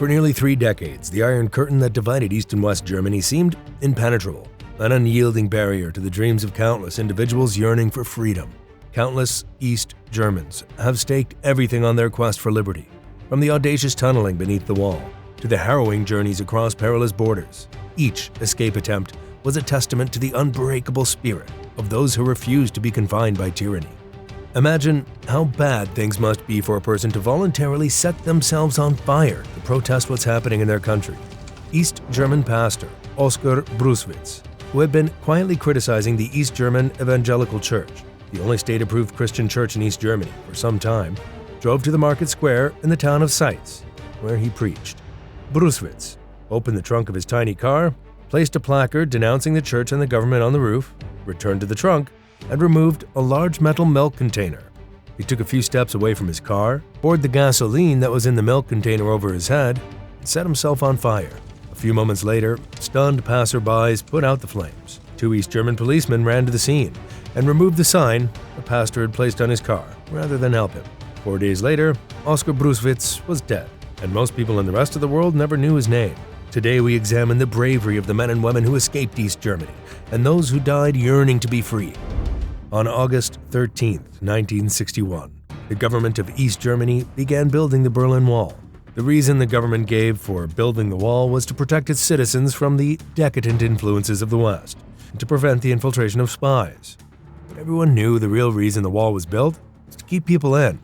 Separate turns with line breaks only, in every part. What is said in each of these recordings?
For nearly 3 decades, the Iron Curtain that divided East and West Germany seemed impenetrable, an unyielding barrier to the dreams of countless individuals yearning for freedom. Countless East Germans have staked everything on their quest for liberty, from the audacious tunneling beneath the wall to the harrowing journeys across perilous borders. Each escape attempt was a testament to the unbreakable spirit of those who refused to be confined by tyranny. Imagine how bad things must be for a person to voluntarily set themselves on fire to protest what's happening in their country. East German pastor Oskar Brusewitz, who had been quietly criticizing the East German Evangelical Church, the only state-approved Christian church in East Germany, for some time, drove to the market square in the town of Zeitz, where he preached. Brusewitz opened the trunk of his tiny car, placed a placard denouncing the church and the government on the roof, returned to the trunk, and removed a large metal milk container. He took a few steps away from his car, poured the gasoline that was in the milk container over his head, and set himself on fire. A few moments later, stunned passersby put out the flames. 2 East German policemen ran to the scene and removed the sign the pastor had placed on his car, rather than help him. 4 days later, Oskar Brusewitz was dead, and most people in the rest of the world never knew his name. Today we examine the bravery of the men and women who escaped East Germany, and those who died yearning to be free. On August 13, 1961, the government of East Germany began building the Berlin Wall. The reason the government gave for building the wall was to protect its citizens from the decadent influences of the West, and to prevent the infiltration of spies. But everyone knew the real reason the wall was built was to keep people in.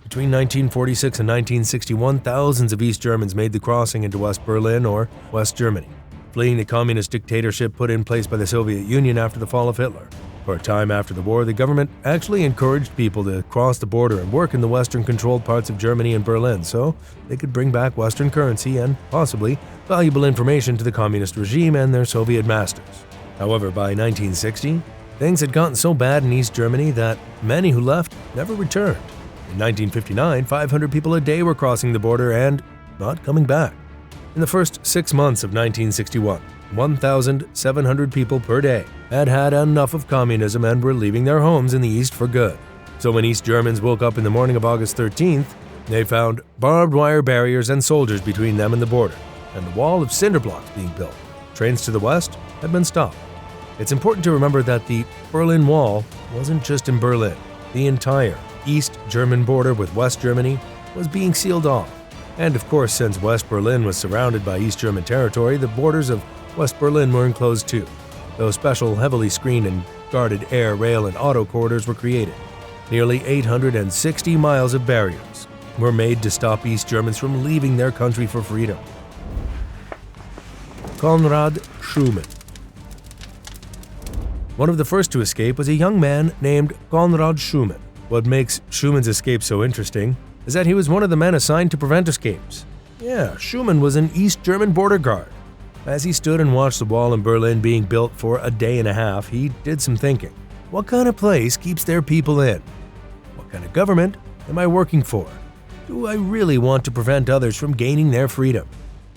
Between 1946 and 1961, thousands of East Germans made the crossing into West Berlin or West Germany, fleeing the communist dictatorship put in place by the Soviet Union after the fall of Hitler. For a time after the war, the government actually encouraged people to cross the border and work in the Western-controlled parts of Germany and Berlin so they could bring back Western currency and, possibly, valuable information to the communist regime and their Soviet masters. However, by 1960, things had gotten so bad in East Germany that many who left never returned. In 1959, 500 people a day were crossing the border and not coming back. In the first 6 months of 1961, 1,700 people per day had had enough of communism and were leaving their homes in the East for good. So when East Germans woke up in the morning of August 13th, they found barbed wire barriers and soldiers between them and the border, and the wall of cinder blocks being built. Trains to the west had been stopped. It's important to remember that the Berlin Wall wasn't just in Berlin. The entire East German border with West Germany was being sealed off. And of course, since West Berlin was surrounded by East German territory, the borders of West Berlin were enclosed too, though special heavily screened and guarded air, rail, and auto corridors were created. Nearly 860 miles of barriers were made to stop East Germans from leaving their country for freedom. Konrad Schumann. One of the first to escape was a young man named Konrad Schumann. What makes Schumann's escape so interesting is that he was one of the men assigned to prevent escapes. Yeah, Schumann was an East German border guard. As he stood and watched the wall in Berlin being built for a day and a half, he did some thinking. What kind of place keeps their people in? What kind of government am I working for? Do I really want to prevent others from gaining their freedom?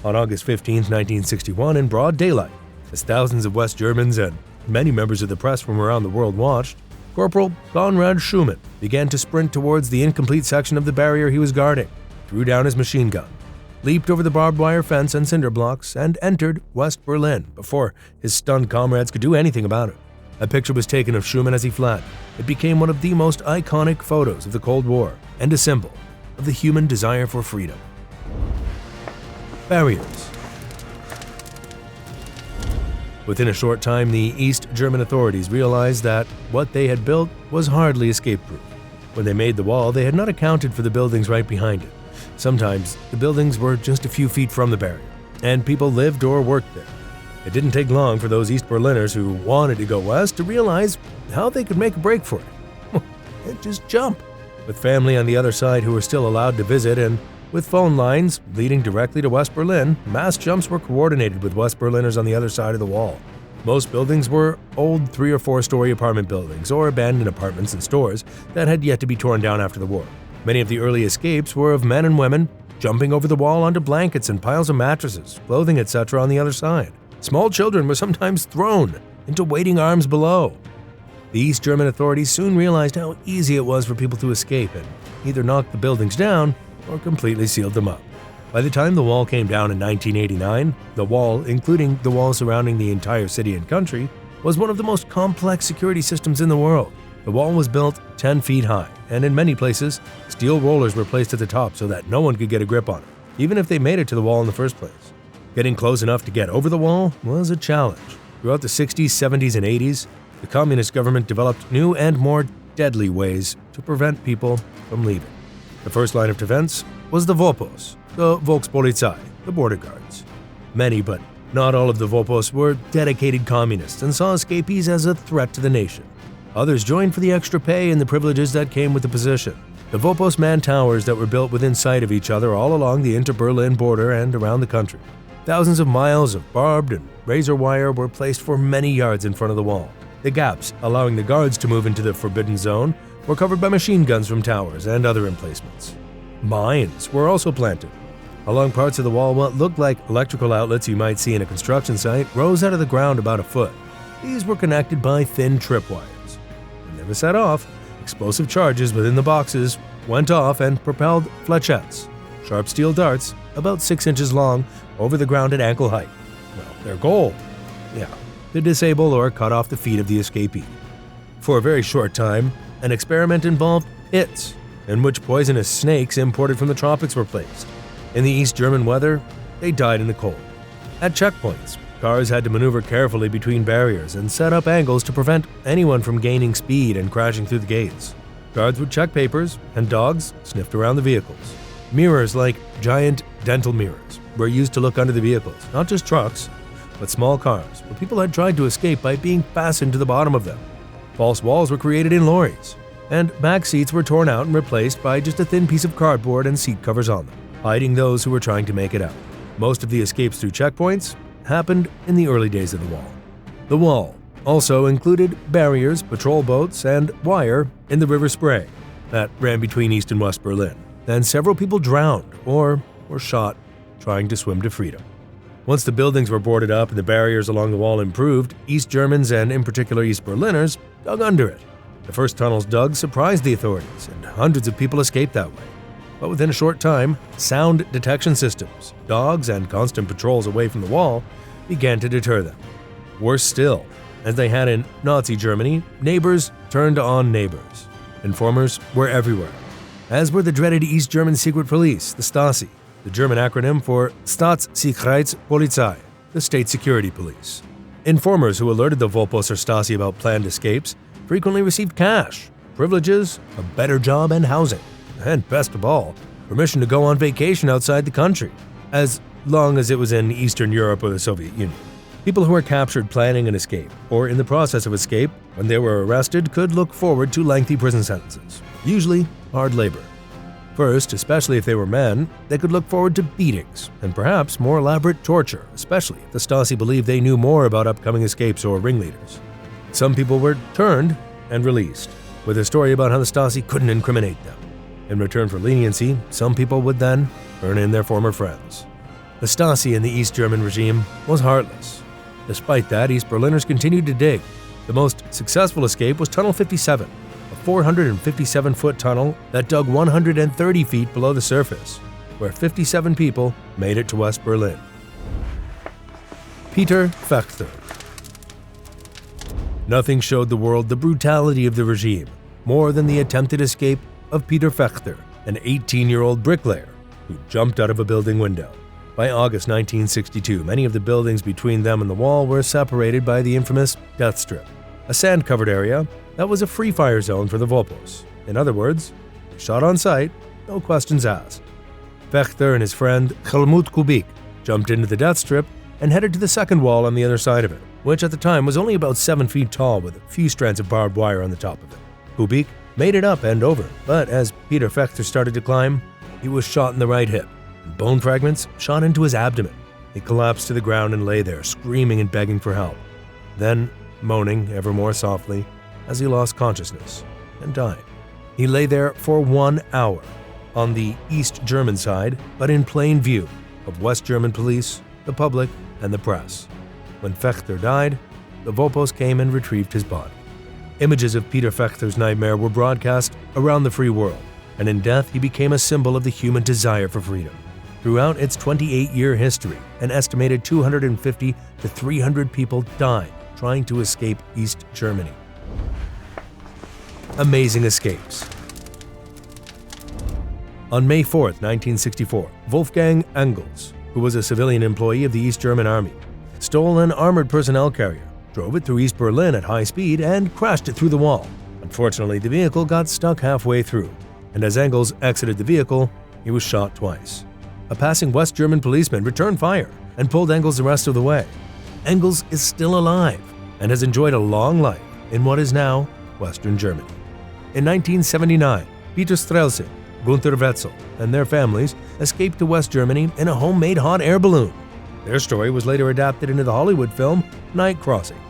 On August 15, 1961, in broad daylight, as thousands of West Germans and many members of the press from around the world watched, Corporal Konrad Schumann began to sprint towards the incomplete section of the barrier he was guarding, threw down his machine gun, leaped over the barbed wire fence and cinder blocks, and entered West Berlin before his stunned comrades could do anything about it. A picture was taken of Schumann as he fled. It became one of the most iconic photos of the Cold War and a symbol of the human desire for freedom. Barriers. Within a short time, the East German authorities realized that what they had built was hardly escape-proof. When they made the wall, they had not accounted for the buildings right behind it. Sometimes, the buildings were just a few feet from the barrier, and people lived or worked there. It didn't take long for those East Berliners who wanted to go west to realize how they could make a break for it. They'd just jump. With family on the other side who were still allowed to visit, and with phone lines leading directly to West Berlin, mass jumps were coordinated with West Berliners on the other side of the wall. Most buildings were old 3- or 4-story apartment buildings or abandoned apartments and stores that had yet to be torn down after the war. Many of the early escapes were of men and women jumping over the wall onto blankets and piles of mattresses, clothing, etc. on the other side. Small children were sometimes thrown into waiting arms below. The East German authorities soon realized how easy it was for people to escape and either knocked the buildings down or completely sealed them up. By the time the wall came down in 1989, the wall, including the wall surrounding the entire city and country, was one of the most complex security systems in the world. The wall was built 10 feet high, and in many places, steel rollers were placed at the top so that no one could get a grip on it, even if they made it to the wall in the first place. Getting close enough to get over the wall was a challenge. Throughout the 60s, 70s, and 80s, the communist government developed new and more deadly ways to prevent people from leaving. The first line of defense was the Vopos, the Volkspolizei, the border guards. Many, but not all of the Vopos were dedicated communists and saw escapees as a threat to the nation. Others joined for the extra pay and the privileges that came with the position. The Vopos manned towers that were built within sight of each other all along the inter-Berlin border and around the country. Thousands of miles of barbed and razor wire were placed for many yards in front of the wall. The gaps, allowing the guards to move into the forbidden zone, were covered by machine guns from towers and other emplacements. Mines were also planted. Along parts of the wall, what looked like electrical outlets you might see in a construction site rose out of the ground about a foot. These were connected by thin tripwires. When they were set off, explosive charges within the boxes went off and propelled flechettes, sharp steel darts about 6 inches long, over the ground at ankle height. Well, their goal? To disable or cut off the feet of the escapee. For a very short time, an experiment involved hits, in which poisonous snakes imported from the tropics were placed. In the East German weather, they died in the cold. At checkpoints, cars had to maneuver carefully between barriers and set up angles to prevent anyone from gaining speed and crashing through the gates. Guards would check papers, and dogs sniffed around the vehicles. Mirrors, like giant dental mirrors, were used to look under the vehicles, not just trucks, but small cars, where people had tried to escape by being fastened to the bottom of them. False walls were created in lorries, and back seats were torn out and replaced by just a thin piece of cardboard and seat covers on them, hiding those who were trying to make it out. Most of the escapes through checkpoints happened in the early days of the wall. The wall also included barriers, patrol boats, and wire in the River Spree that ran between East and West Berlin, and several people drowned or were shot trying to swim to freedom. Once the buildings were boarded up and the barriers along the wall improved, East Germans, and in particular East Berliners, dug under it. The first tunnels dug surprised the authorities, and hundreds of people escaped that way. But within a short time, sound detection systems, dogs, and constant patrols away from the wall began to deter them. Worse still, as they had in Nazi Germany, neighbors turned on neighbors. Informers were everywhere, as were the dreaded East German secret police, the Stasi, the German acronym for Staatssicherheitspolizei, the state security police. Informers who alerted the Vopos or Stasi about planned escapes frequently received cash, privileges, a better job, and housing. And best of all, permission to go on vacation outside the country, as long as it was in Eastern Europe or the Soviet Union. People who were captured planning an escape or in the process of escape when they were arrested could look forward to lengthy prison sentences, usually hard labor. First, especially if they were men, they could look forward to beatings and perhaps more elaborate torture, especially if the Stasi believed they knew more about upcoming escapes or ringleaders. Some people were turned and released, with a story about how the Stasi couldn't incriminate them. In return for leniency, some people would then turn in their former friends. The Stasi in the East German regime was heartless. Despite that, East Berliners continued to dig. The most successful escape was Tunnel 57, a 457-foot tunnel that dug 130 feet below the surface, where 57 people made it to West Berlin. Peter Fechter. Nothing showed the world the brutality of the regime more than the attempted escape of Peter Fechter, an 18-year-old bricklayer who jumped out of a building window. By August 1962, many of the buildings between them and the wall were separated by the infamous death strip, a sand-covered area that was a free-fire zone for the Vopos. In other words, shot on sight, no questions asked. Fechter and his friend Helmut Kubik jumped into the death strip and headed to the second wall on the other side of it, which at the time was only about 7 feet tall with a few strands of barbed wire on the top of it. Kubik made it up and over, but as Peter Fechter started to climb, he was shot in the right hip, and bone fragments shot into his abdomen. He collapsed to the ground and lay there, screaming and begging for help, then moaning ever more softly as he lost consciousness and died. He lay there for 1 hour on the East German side, but in plain view of West German police, the public, and the press. When Fechter died, the Vopos came and retrieved his body. Images of Peter Fechter's nightmare were broadcast around the free world, and in death he became a symbol of the human desire for freedom. Throughout its 28-year history, an estimated 250 to 300 people died trying to escape East Germany. Amazing escapes. On May 4, 1964, Wolfgang Engels, who was a civilian employee of the East German Army, stole an armored personnel carrier, drove it through East Berlin at high speed, and crashed it through the wall. Unfortunately, the vehicle got stuck halfway through, and as Engels exited the vehicle, he was shot twice. A passing West German policeman returned fire and pulled Engels the rest of the way. Engels is still alive and has enjoyed a long life in what is now Western Germany. In 1979, Peter Strelzing, Gunther Wetzel, and their families escaped to West Germany in a homemade hot air balloon. Their story was later adapted into the Hollywood film Night Crossing.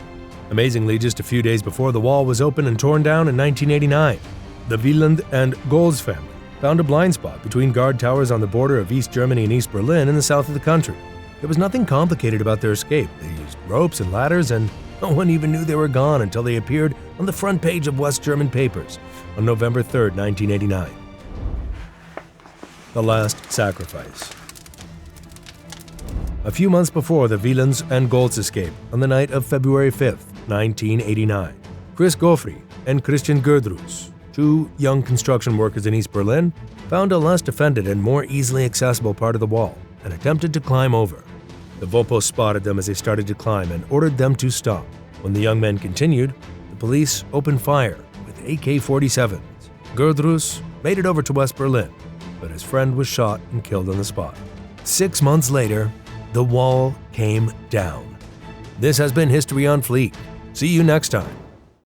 Amazingly, just a few days before the wall was opened and torn down in 1989, the Wieland and Golz family found a blind spot between guard towers on the border of East Germany and East Berlin in the south of the country. There was nothing complicated about their escape. They used ropes and ladders, and no one even knew they were gone until they appeared on the front page of West German papers on November 3, 1989. The Last Sacrifice. A few months before the Wielands and Golz escape, on the night of February 5, 1989, Chris Goffrey and Christian Gerdrus, two young construction workers in East Berlin, found a less defended and more easily accessible part of the wall and attempted to climb over. The Volpo spotted them as they started to climb and ordered them to stop. When the young men continued, the police opened fire with AK-47s. Gerdrus made it over to West Berlin, but his friend was shot and killed on the spot. 6 months later, the wall came down. This has been History on Fleek. See you next time.